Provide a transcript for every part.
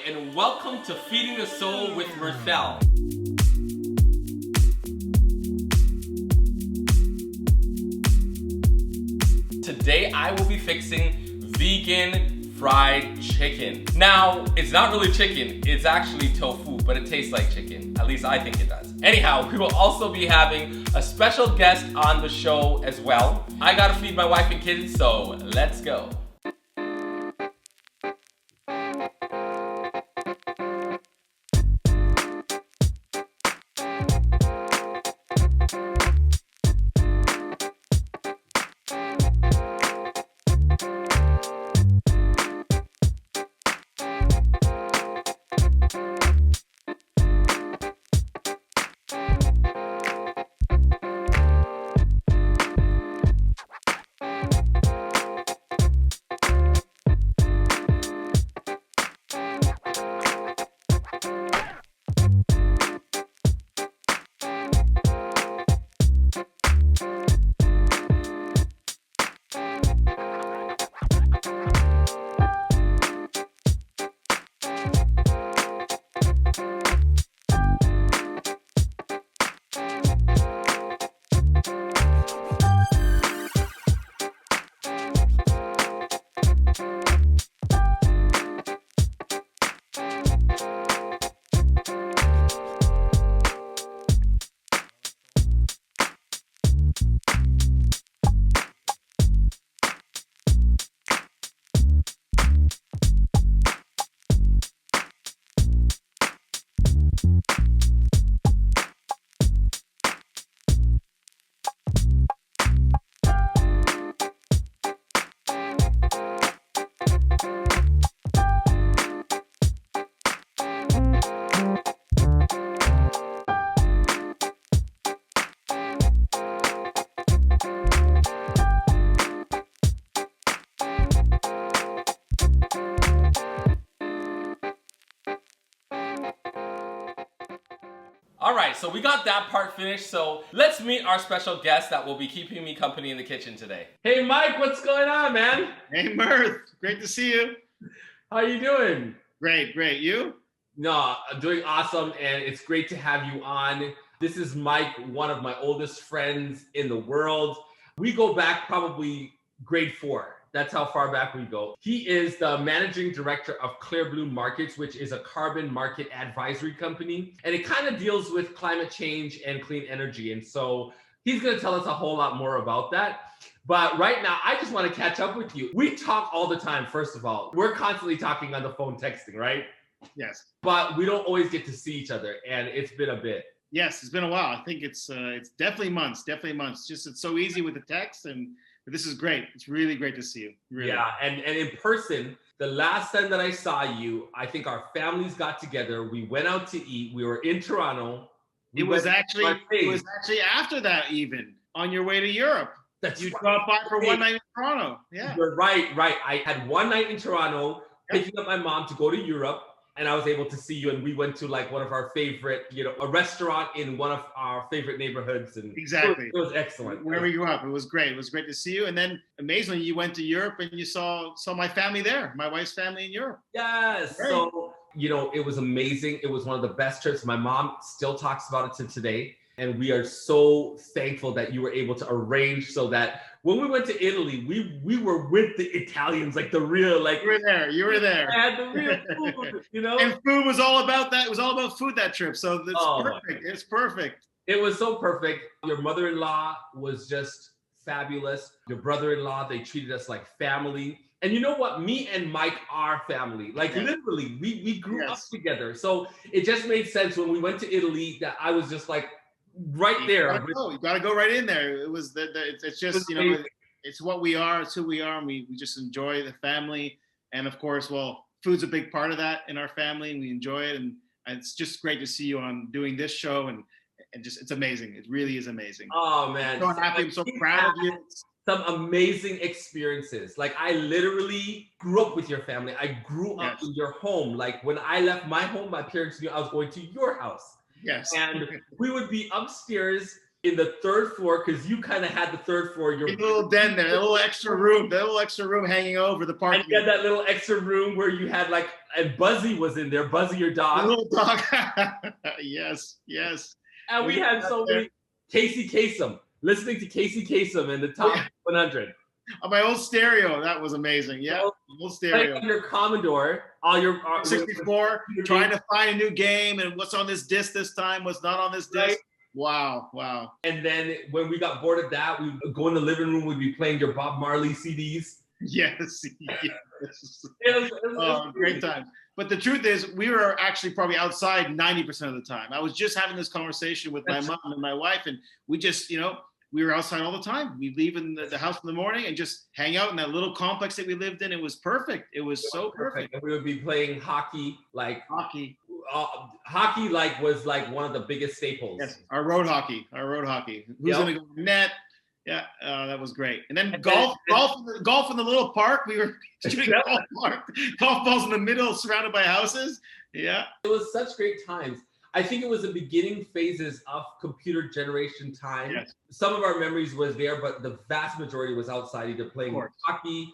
and welcome to Feeding the Soul with Mirthell. Today I will be fixing vegan fried chicken. Now, it's not really chicken, it's actually tofu, but it tastes like chicken. At least I think it does. Anyhow, we will also be having a special guest on the show as well. I gotta feed my wife and kids, so let's go. Alright, so we got that part finished, so let's meet our special guest that will be keeping me company in the kitchen today. Hey Mike, what's going on, man? Hey Mirth, great to see you. How you doing? Great, you? No, I'm doing awesome, and it's great to have you on. This is Mike, one of my oldest friends in the world. We go back probably grade 4. That's how far back we go. He is the managing director of Clearblue Markets, which is a carbon market advisory company. And it kind of deals with climate change and clean energy. And so he's going to tell us a whole lot more about that. But right now, I just want to catch up with you. We talk all the time, first of all. We're constantly talking on the phone, texting, right? Yes. But we don't always get to see each other. And it's been a bit. Yes, it's been a while. I think it's definitely months. Just it's so easy with the text, and this is great. It's really great to see you. Really. Yeah, and in person, the last time that I saw you, I think our families got together. We went out to eat. We were in Toronto. It was actually after that, even on your way to Europe. You dropped by for one night in Toronto. Yeah. You're right. I had one night in Toronto, picking up my mom to go to Europe. And I was able to see you, and we went to like one of our favorite, a restaurant in one of our favorite neighborhoods. And exactly, it was excellent. Where we grew up, it was great. It was great to see you. And then amazingly, you went to Europe and you saw my family there, my wife's family in Europe. Yes. Great. So, it was amazing. It was one of the best trips. My mom still talks about it to today. And we are so thankful that you were able to arrange so that when we went to Italy, we were with the Italians, like the real, like you were there. Had the real food, And food was all about that. It was all about food that trip. So it's perfect. It's perfect. It was so perfect. Your mother-in-law was just fabulous. Your brother-in-law, they treated us like family. And you know what? Me and Mike are family. Like literally, we grew up together. So it just made sense when we went to Italy that I was just like, right there. You gotta go right in there. It was it's just it's what we are. It's who we are, and we just enjoy the family. And of course, food's a big part of that in our family, and we enjoy it. And it's just great to see you on doing this show, and just it's amazing. It really is amazing. Oh man, I'm so happy. I'm so proud of you. Some amazing experiences. Like I literally grew up with your family. I grew up in your home. Like when I left my home, my parents knew I was going to your house. Yes. And we would be upstairs in the third floor, because you kind of had the third floor. Your little den there, that little extra room hanging over the park. And you had that little extra room where you had like, and Buzzy was in there, Buzzy, your dog. The little dog. Yes. And we had so many, Casey Kasem, listening to Casey Kasem in the top 100. On my old stereo, that was amazing. Yeah, old stereo. On your Commodore, all your 64, trying to find a new game and what's on this disc this time, what's not on this disc. Right. Wow. And then when we got bored of that, we'd go in the living room, we'd be playing your Bob Marley CDs. Yes. It was great time. But the truth is, we were actually probably outside 90% of the time. I was just having this conversation with my mom and my wife, and we just, we were outside all the time. We'd leave in the house in the morning and just hang out in that little complex that we lived in. It was perfect. It was so perfect. And we would be playing hockey, hockey. Hockey was one of the biggest staples. Yes, our road hockey. Who's gonna go net? Yeah, that was great. And then golf in the little park. We were shooting golf balls in the middle, surrounded by houses. Yeah, it was such great times. I think it was the beginning phases of computer generation time. Yes. Some of our memories was there, but the vast majority was outside, either playing hockey,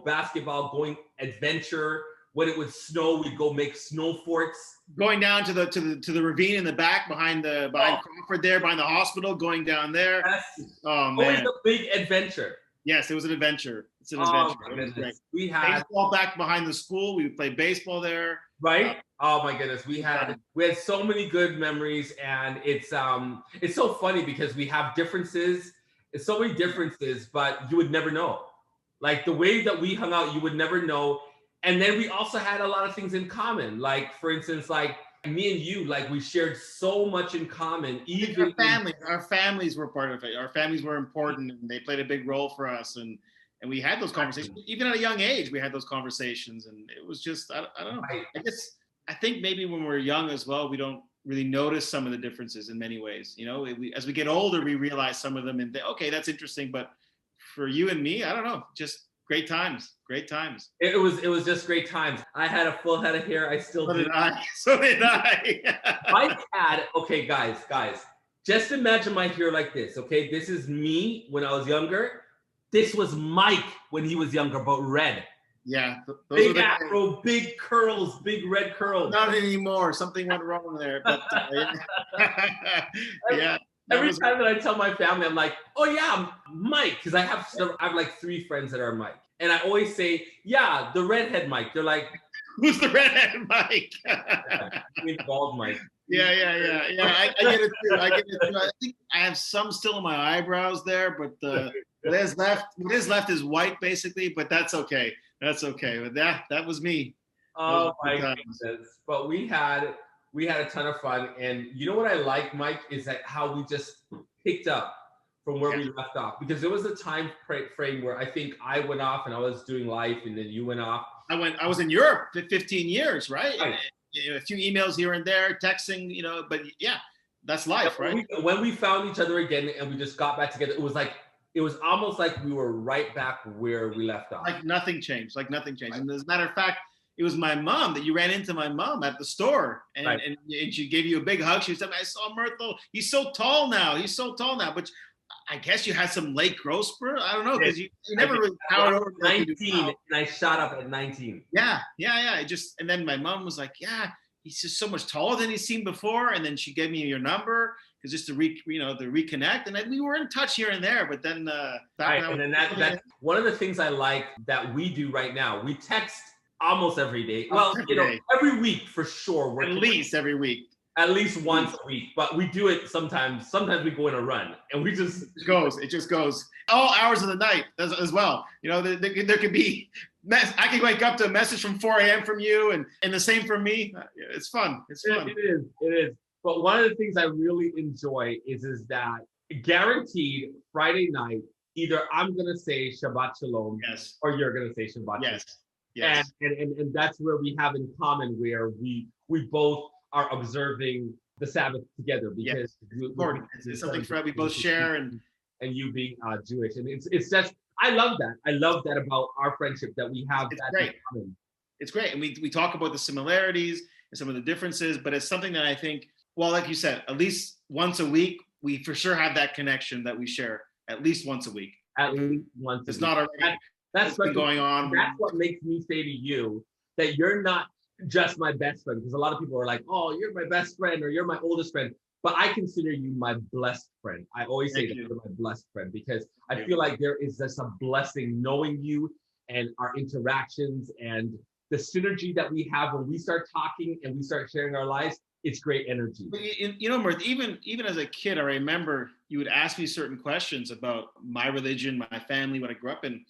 basketball, going adventure. When it would snow, we'd go make snow forts. Going down to the ravine in the back behind Crawford there, behind the hospital, going down there. Yes. Oh, man. Always a big adventure. Yes, it was an adventure. It's an adventure. It was great. We had baseball back behind the school. We would play baseball there. Right? Oh my goodness. We had so many good memories, and it's so funny because we have differences. It's so many differences, but you would never know. Like the way that we hung out, you would never know. And then we also had a lot of things in common. Like, for instance, like me and you, like we shared so much in common. Even our families were part of it. Our families were important, and they played a big role for us. And we had those conversations. Even at a young age, we had those conversations. And it was just, I don't know. I think maybe when we're young as well, we don't really notice some of the differences in many ways. As we get older, we realize some of them and think, okay, that's interesting. But for you and me, I don't know, just great times. It was just great times. I had a full head of hair. I still do. So did I. Mike had, okay, guys, just imagine my hair like this, okay? This is me when I was younger. This was Mike when he was younger, but red. Yeah. Big afro, big curls, big red curls. Not anymore. Something went wrong there. But yeah. Every time that I tell my family, I'm like, oh yeah, I'm Mike. Because I have like 3 friends that are Mike. And I always say, yeah, the Redhead Mike. They're like, who's the Redhead Mike? I mean, bald Mike. Yeah. I get it too. I think I have some still in my eyebrows there, but what is left is white basically, but that's okay. But that was me. Oh my goodness. But we had a ton of fun. And you know what I like, Mike, is that how we just picked up from where we left off. Because there was a time frame where I think I went off and I was doing life, and then you went off. I was in Europe for 15 years, right? A few emails here and there, texting, but yeah, that's life, right? When we found each other again and we just got back together, it was almost like we were right back where we left off. Like nothing changed. Right. And as a matter of fact, it was my mom that you ran into my mom at the store, and she gave you a big hug. She said, I saw Mirthell. He's so tall now. But I guess you had some late growth spurt. I don't know, because you never really powered over. 19, and I shot up at 19. Yeah. And then my mom was like, yeah, he's just so much taller than he's seen before. And then she gave me your number because just to reconnect. And then we were in touch here and there. But then that's one of the things I like that we do right now. We text almost every day. Every week for sure. At least every week. At least once a week, but we do it sometimes. Sometimes we go in a run, and we just it just goes all hours of the night as well. There could be I can wake up to a message from 4 a.m. from you, and the same from me. It's fun. It is. But one of the things I really enjoy is that guaranteed Friday night, either I'm gonna say Shabbat Shalom, yes, or you're gonna say Shabbat Shalom. Yes. And that's where we have in common, where we both are observing the Sabbath together, because it's something that we both share, and you being Jewish, and it's just I love that about our friendship, that we have that in common. It's great, and we talk about the similarities and some of the differences, but it's something that I think, well, like you said, at least once a week we for sure have that connection that we share at least once a week. At least once. It's not already. That's been going on. That's what makes me say to you that you're not just my best friend, because a lot of people are like, "Oh, you're my best friend," or "You're my oldest friend." But I consider you my blessed friend. I always say that you're my blessed friend, because I feel like there is just a blessing knowing you and our interactions and the synergy that we have when we start talking and we start sharing our lives. It's great energy. But you know, Mirth, even as a kid, I remember you would ask me certain questions about my religion, my family, what I grew up in,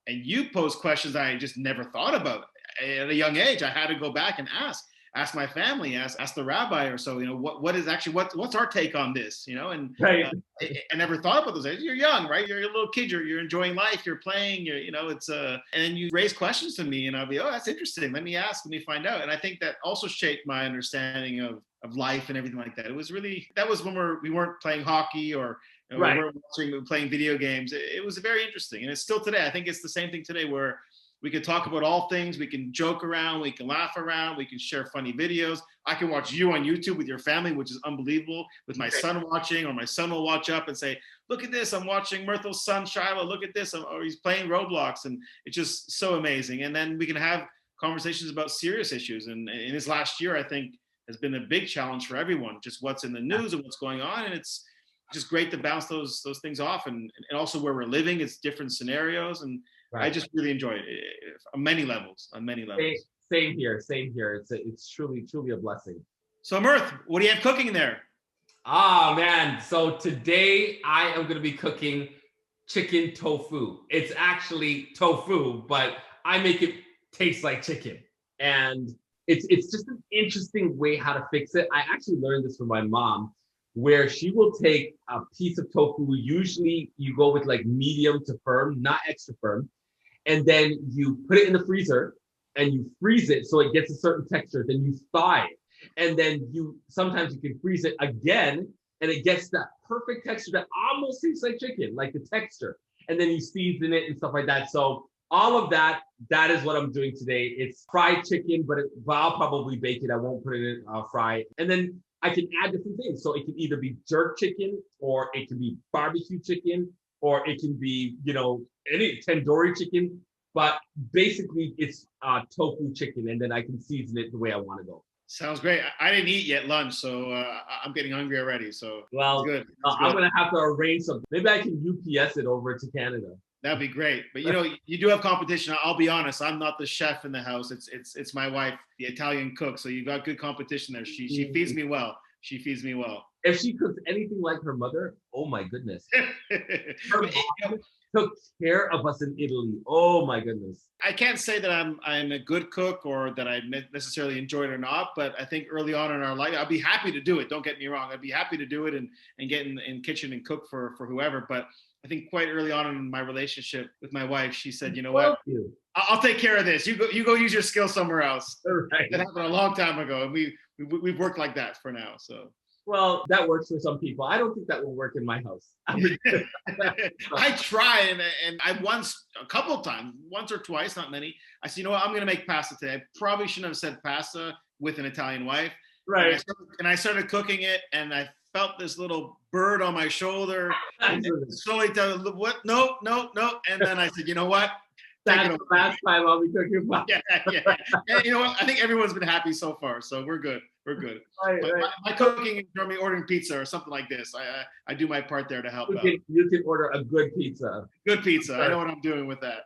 and you posed questions I just never thought about. At a young age, I had to go back and ask my family, ask the rabbi or so, you know, what is actually, what's our take on this, you know? And right. I never thought about those things. You're young, right? You're a little kid, you're enjoying life, you're playing, you know, it's and then you raise questions to me and I'll be, oh, that's interesting. Let me ask, let me find out. And I think that also shaped my understanding of life and everything like that. It was really, that was when we weren't playing hockey or you know, we weren't playing video games. It was very interesting. And it's still today. I think it's the same thing today where we can talk about all things. We can joke around. We can laugh around. We can share funny videos. I can watch you on YouTube with your family, which is unbelievable, with my son watching, or my son will watch up and say, look at this. I'm watching Mirthell's son, Shiloh. Look at this. Or he's playing Roblox. And it's just so amazing. And then we can have conversations about serious issues. And in this last year, I think has been a big challenge for everyone, just what's in the news and what's going on. And it's just great to bounce those things off. And also where we're living, it's different scenarios. And I just really enjoy it on many levels. Same here. It's truly a blessing. So Mirth, what do you have cooking there? Ah, man. So today I am going to be cooking chicken tofu. It's actually tofu, but I make it taste like chicken. And it's just an interesting way how to fix it. I actually learned this from my mom, where she will take a piece of tofu. Usually you go with like medium to firm, not extra firm. And then you put it in the freezer and you freeze it so it gets a certain texture. Then you thaw it. And then sometimes you can freeze it again and it gets that perfect texture that almost tastes like chicken, like the texture. And then you season it and stuff like that. So all of that is what I'm doing today. It's fried chicken, but I'll probably bake it. I won't put it in fry. And then I can add different things. So it can either be jerk chicken, or it can be barbecue chicken, or it can be, you know, any tandoori chicken. But basically it's tofu chicken, and then I can season it the way I want to go. Sounds great. I didn't eat yet lunch, so I'm getting hungry already. So well, good. I'm gonna have to arrange something. Maybe I can UPS it over to Canada. That'd be great. But you know, you do have competition. I'll be honest, I'm not the chef in the house. It's my wife, the Italian cook. So you've got good competition there. She feeds me well. She feeds me well. If she cooks anything like her mother, oh my goodness. Her mom took care of us in Italy. Oh my goodness. I can't say that I'm a good cook or that I necessarily enjoy it or not, but I think early on in our life, I'd be happy to do it. Don't get me wrong. I'd be happy to do it and get in kitchen and cook for whoever. But I think quite early on in my relationship with my wife, she said, you know what? I'll take care of this. You go use your skill somewhere else. Right. That happened a long time ago. And we've worked like that for now. So. Well, that works for some people. I don't think that will work in my house. I try, and I a couple of times, once or twice, not many. I said, you know what, I'm going to make pasta today. I probably shouldn't have said pasta with an Italian wife. Right. And I started cooking it, and I felt this little bird on my shoulder. And slowly tell what? No. And then I said, you know what? That's the last time I'll be cooking pasta. Yeah. And you know what? I think everyone's been happy so far, so we're good. Right. My cooking is normally ordering pizza or something like this. I do my part there to help out. You can order a good pizza. Good pizza. Right. I know what I'm doing with that.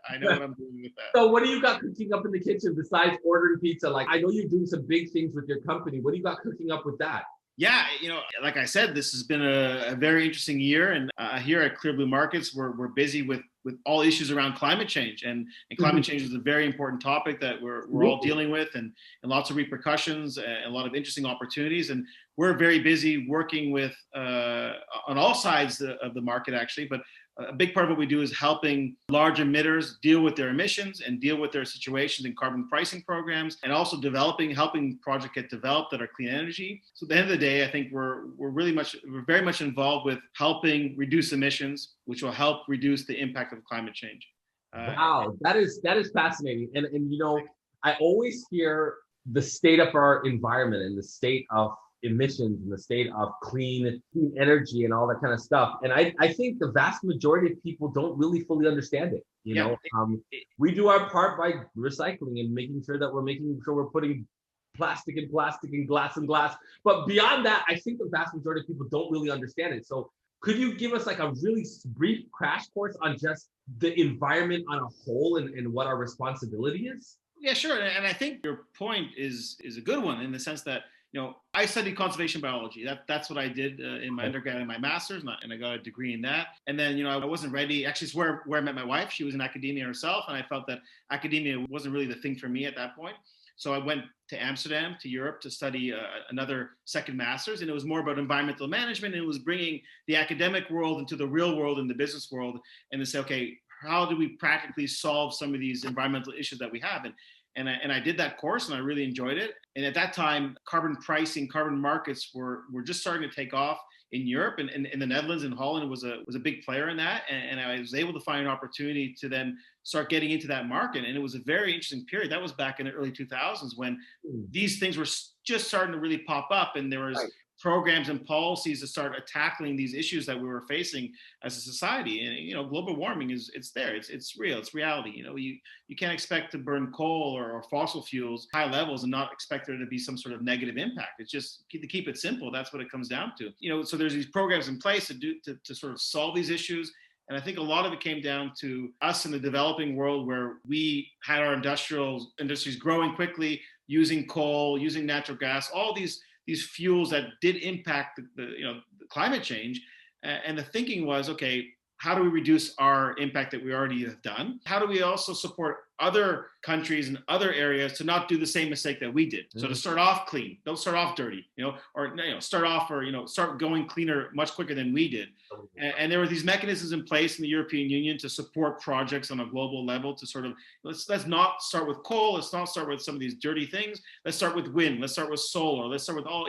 So what do you got cooking up in the kitchen besides ordering pizza? Like, I know you're doing some big things with your company. What do you got cooking up with that? Yeah, you know, like I said, this has been a very interesting year. And here at Clearblue Markets, we're busy with all issues around climate change. And climate change is a very important topic that we're all dealing with, and lots of repercussions and a lot of interesting opportunities. And we're very busy working with on all sides of the market, actually. But a big part of what we do is helping large emitters deal with their emissions and deal with their situations in carbon pricing programs, and also helping projects get developed that are clean energy. So at the end of the day, I think we're very much involved with helping reduce emissions, which will help reduce the impact of climate change. Wow, that is fascinating. And you know, I always hear the state of our environment and the state of emissions and the state of clean energy and all that kind of stuff. And I think the vast majority of people don't really fully understand it. You know, we do our part by recycling and making sure that we're putting plastic in plastic and glass in glass. But beyond that, I think the vast majority of people don't really understand it. So could you give us like a really brief crash course on just the environment on a whole and what our responsibility is? Yeah, sure. And I think your point is a good one in the sense that, I studied conservation biology. That's what I did in my undergrad and my master's, and I got a degree in that. And then, I wasn't ready. Actually, it's where I met my wife. She was in academia herself, and I felt that academia wasn't really the thing for me at that point. So I went to Amsterdam, to Europe, to study another second master's, and it was more about environmental management. And it was bringing the academic world into the real world and the business world, and to say, okay, how do we practically solve some of these environmental issues that we have? And I did that course, and I really enjoyed it. And at that time, carbon pricing, carbon markets were just starting to take off in Europe, and in the Netherlands and Holland was a big player in that. And I was able to find an opportunity to then start getting into that market. And it was a very interesting period. That was back in the early 2000s when these things were just starting to really pop up, and there was programs and policies to start tackling these issues that we were facing as a society. And global warming it's there, it's real, it's reality. You can't expect to burn coal or fossil fuels high levels and not expect there to be some sort of negative impact. It's just to keep it simple. That's what it comes down to. So there's these programs in place to sort of solve these issues. And I think a lot of it came down to us in the developing world, where we had our industries growing quickly, using coal, using natural gas, all these fuels that did impact the climate change. And the thinking was, okay, how do we reduce our impact that we already have done? How do we also support other countries and other areas to not do the same mistake that we did? So to start off clean, don't start off dirty, start going cleaner much quicker than we did. And there were these mechanisms in place in the European Union to support projects on a global level to sort of, let's not start with coal, let's not start with some of these dirty things, let's start with wind, let's start with solar, let's start with all,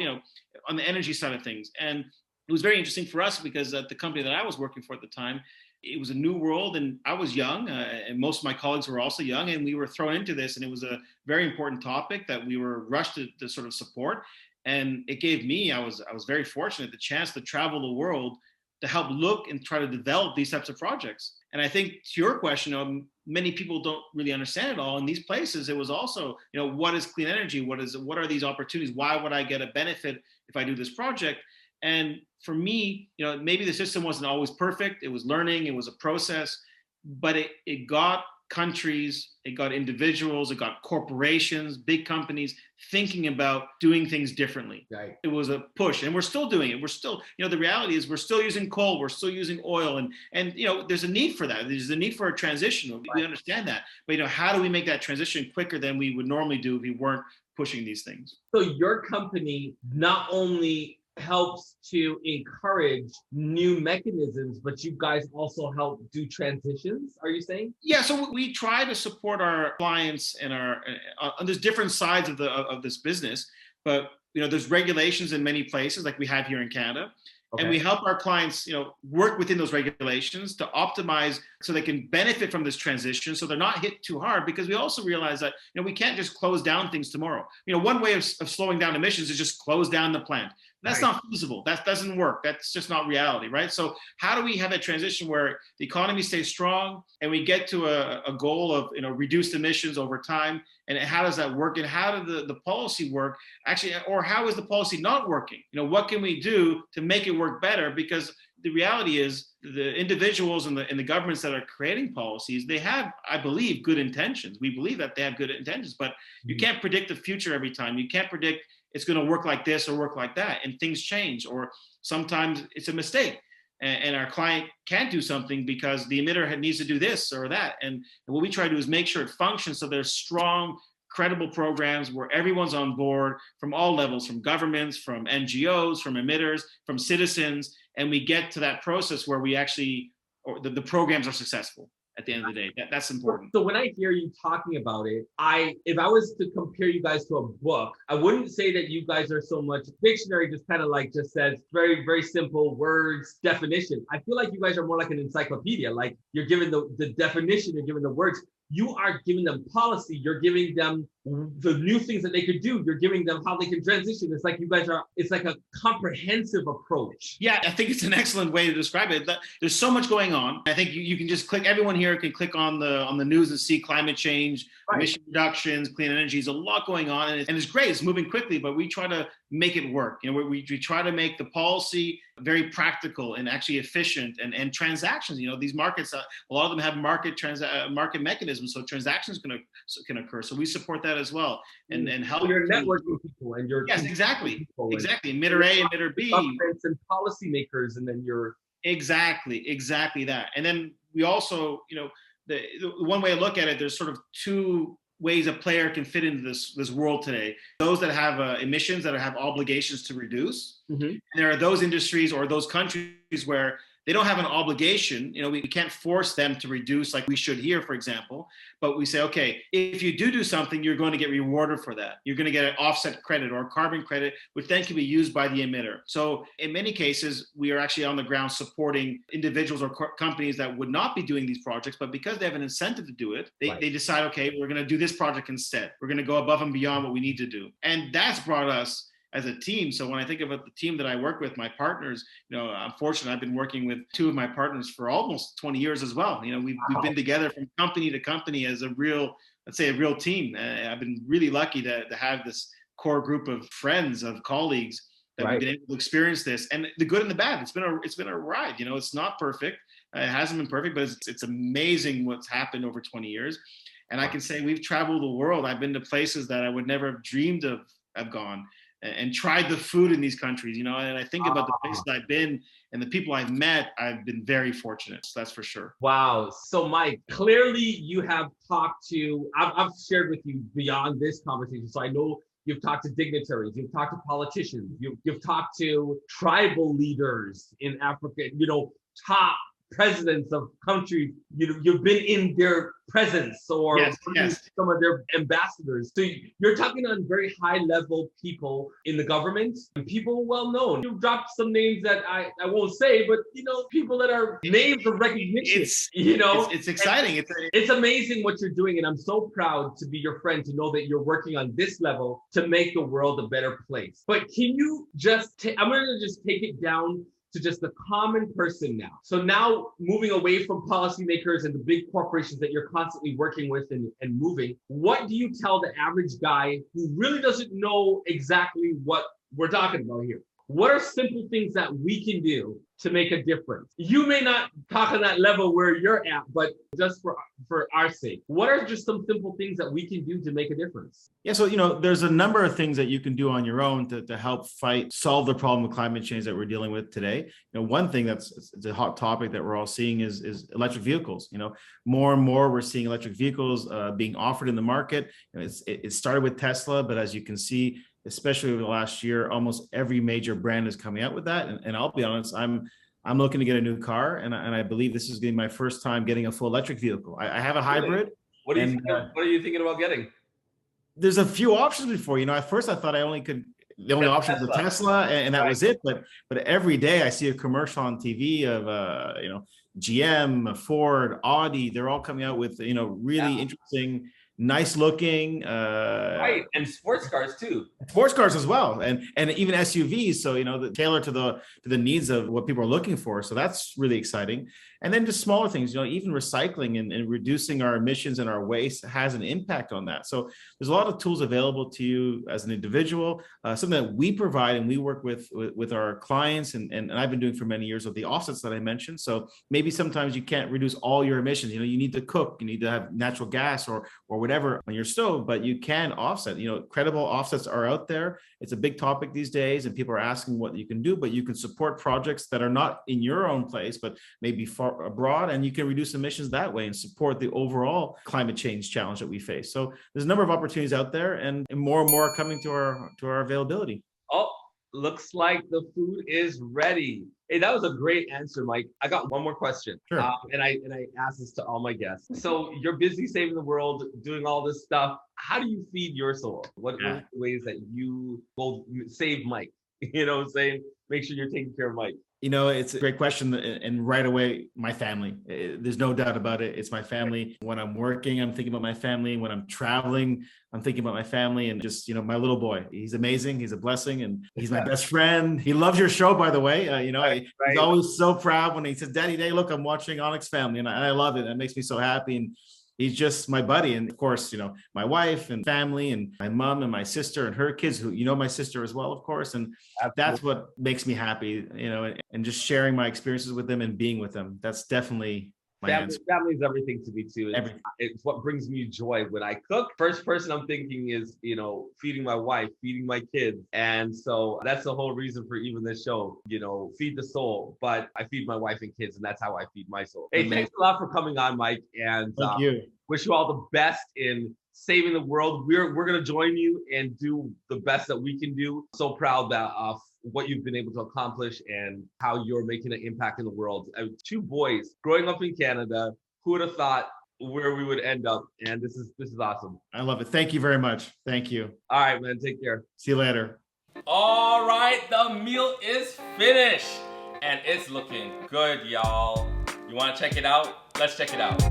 on the energy side of things. And it was very interesting for us because at the company that I was working for at the time, it was a new world, and I was young, and most of my colleagues were also young, and we were thrown into this, and it was a very important topic that we were rushed to sort of support. And it gave me, I was very fortunate, the chance to travel the world to help look and try to develop these types of projects. And I think to your question, many people don't really understand it all. In these places, it was also, what is clean energy? What are these opportunities? Why would I get a benefit if I do this project? And for me, maybe the system wasn't always perfect. It was learning, it was a process, but it got countries, it got individuals, it got corporations, big companies thinking about doing things differently. Right. It was a push, and we're still doing it. We're still, the reality is we're still using coal, we're still using oil, and there's a need for that. There's a need for a transition. We understand that, but how do we make that transition quicker than we would normally do if we weren't pushing these things? So your company not only helps to encourage new mechanisms, but you guys also help do transitions, are you saying? Yeah, so we try to support our clients and there's different sides of this business, but there's regulations in many places like we have here in Canada. Okay. And we help our clients, work within those regulations to optimize so they can benefit from this transition, so they're not hit too hard. Because we also realize that we can't just close down things tomorrow. One way of slowing down emissions is just close down the plant. That's not feasible. That doesn't work. That's just not reality, right? So how do we have a transition where the economy stays strong and we get to a goal of reduced emissions over time? And how does that work? And how do the policy work actually, or how is the policy not working? What can we do to make it work better? Because the reality is the individuals and the governments that are creating policies, they have, I believe, good intentions. We believe that they have good intentions, but you can't predict the future every time. You can't predict it's going to work like this or work like that, and things change, or sometimes it's a mistake and our client can't do something because the emitter needs to do this or that. And what we try to do is make sure it functions so there's strong, credible programs where everyone's on board from all levels, from governments, from NGOs, from emitters, from citizens, and we get to that process where we actually, or the programs are successful. At the end of the day, that's important. So when I hear you talking about it, if I was to compare you guys to a book, I wouldn't say that you guys are so much Pictionary, just kind of like just says very, very simple words, definition. I feel like you guys are more like an encyclopedia. Like you're giving the definition, you're giving the words. You are giving them policy. You're giving them the new things that they could do. You're giving them how they can transition. It's like you guys are, it's like a comprehensive approach. Yeah, I think it's an excellent way to describe it. There's so much going on. I think you can just click, everyone here can click on the news and see climate change, right, emission reductions, clean energy. There's a lot going on, and it's great. It's moving quickly, but we try to make it work. You know, we try to make the policy very practical and actually efficient, and transactions. You know, these markets, a lot of them have market mechanisms, so transactions can occur. So we support that as well, and help. So you're networking people, and you're exactly, emitter A, emitter B, and policymakers, and then you're exactly that. And then we also, you know, the one way to look at it, there's sort of two ways a player can fit into this world today. Those that have emissions that have obligations to reduce, and there are those industries or those countries where they don't have an obligation. You know, we can't force them to reduce like we should here, for example. But we say, okay, if you do something, you're going to get rewarded for that. You're going to get an offset credit or a carbon credit, which then can be used by the emitter. So in many cases, we are actually on the ground supporting individuals or companies that would not be doing these projects, but because they have an incentive to do it, they decide, okay, we're going to do this project instead. We're going to go above and beyond what we need to do. And that's brought us as a team. So when I think about the team that I work with, my partners, you know, I'm fortunate. I've been working with two of my partners for almost 20 years as well. You know, we've been together from company to company as a real team. I've been really lucky to have this core group of friends, of colleagues that we've been able to experience this, and the good and the bad. It's been a ride. You know, it's not perfect. It hasn't been perfect, but it's amazing what's happened over 20 years. And I can say we've traveled the world. I've been to places that I would never have dreamed of gone, and tried the food in these countries, you know, and I think about the places I've been and the people I've met. I've been very fortunate. So that's for sure. Wow. So Mike, clearly you have talked to, I've shared with you beyond this conversation. So I know you've talked to dignitaries, you've talked to politicians, you've talked to tribal leaders in Africa, you know, top presidents of countries. You've been in their presence, or some of their ambassadors. So you're talking on very high level people in the government, and people well known. You've dropped some names that I won't say, but you know, people that are names of recognition. It's exciting. It's amazing what you're doing, and I'm so proud to be your friend, to know that you're working on this level to make the world a better place. But can you just I'm going to just take it down to just the common person now. So now, moving away from policymakers and the big corporations that you're constantly working with and moving, what do you tell the average guy who really doesn't know exactly what we're talking about here? What are simple things that we can do to make a difference? You may not talk on that level where you're at, but just for our sake, what are just some simple things that we can do to make a difference? Yeah, so, you know, there's a number of things that you can do on your own to help solve the problem of climate change that we're dealing with today. You know, one thing it's a hot topic that we're all seeing is electric vehicles. You know, more and more we're seeing electric vehicles being offered in the market. You know, it started with Tesla, but as you can see, especially over the last year, almost every major brand is coming out with that. And I'll be honest, I'm looking to get a new car, and I believe this is going to be my first time getting a full electric vehicle. I have a hybrid. What are you thinking about getting? There's a few options before. You know, at first I thought the only option was the Tesla, and that was it. But every day I see a commercial on TV of you know, GM, Ford, Audi. They're all coming out with, you know, really interesting, nice looking, and sports cars too. Sports cars as well, and even SUVs. So, you know, tailored to the needs of what people are looking for. So that's really exciting. And then just smaller things, you know, even recycling and reducing our emissions and our waste has an impact on that. So there's a lot of tools available to you as an individual, something that we provide and we work with our clients, and I've been doing for many years with the offsets that I mentioned. So maybe sometimes you can't reduce all your emissions. You know, you need to cook, you need to have natural gas or whatever on your stove, but you can offset. You know, credible offsets are out there. It's a big topic these days, and people are asking what you can do, but you can support projects that are not in your own place, but maybe far abroad, and you can reduce emissions that way and support the overall climate change challenge that we face. So there's a number of opportunities out there, and more are coming to our availability. Oh, looks like the food is ready. Hey, that was a great answer, Mike. I got one more question. Sure. And I ask this to all my guests. So you're busy saving the world, doing all this stuff. How do you feed your soul? What are the ways that you will save Mike? You know what I'm saying? Make sure you're taking care of Mike. You know, it's a great question. And right away, my family. There's no doubt about it. It's my family. When I'm working, I'm thinking about my family. When I'm traveling, I'm thinking about my family. And just, you know, my little boy, he's amazing. He's a blessing. And he's my best friend. He loves your show, by the way. You know, he's always so proud when he says, Daddy, look, I'm watching Onyx Family. And I love it. That makes me so happy. And he's just my buddy. And of course, you know, my wife and family and my mom and my sister and her kids, who, you know, my sister as well, of course. And that's what makes me happy, you know, and just sharing my experiences with them and being with them. That's definitely my answer. Family is everything to me too. It's what brings me joy when I cook. First person I'm thinking is, you know, feeding my wife, feeding my kids. And so that's the whole reason for even this show, you know, feed the soul. But I feed my wife and kids, and that's how I feed my soul. Hey, thanks a lot for coming on, Mike. And thank you. Wish you all the best in saving the world. We're going to join you and do the best that we can do. So proud that of what you've been able to accomplish and how you're making an impact in the world. Two boys growing up in Canada. Who would have thought where we would end up? And this is awesome. I love it. Thank you very much. Thank you. All right, man. Take care. See you later. All right, the meal is finished and it's looking good, y'all. You want to check it out? Let's check it out.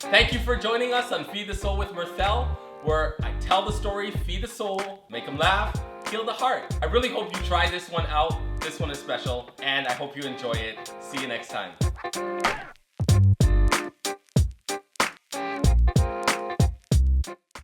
Thank you for joining us on Feed the Soul with Mirthell, where I tell the story, feed the soul, make them laugh, heal the heart. I really hope you try this one out. This one is special, and I hope you enjoy it. See you next time.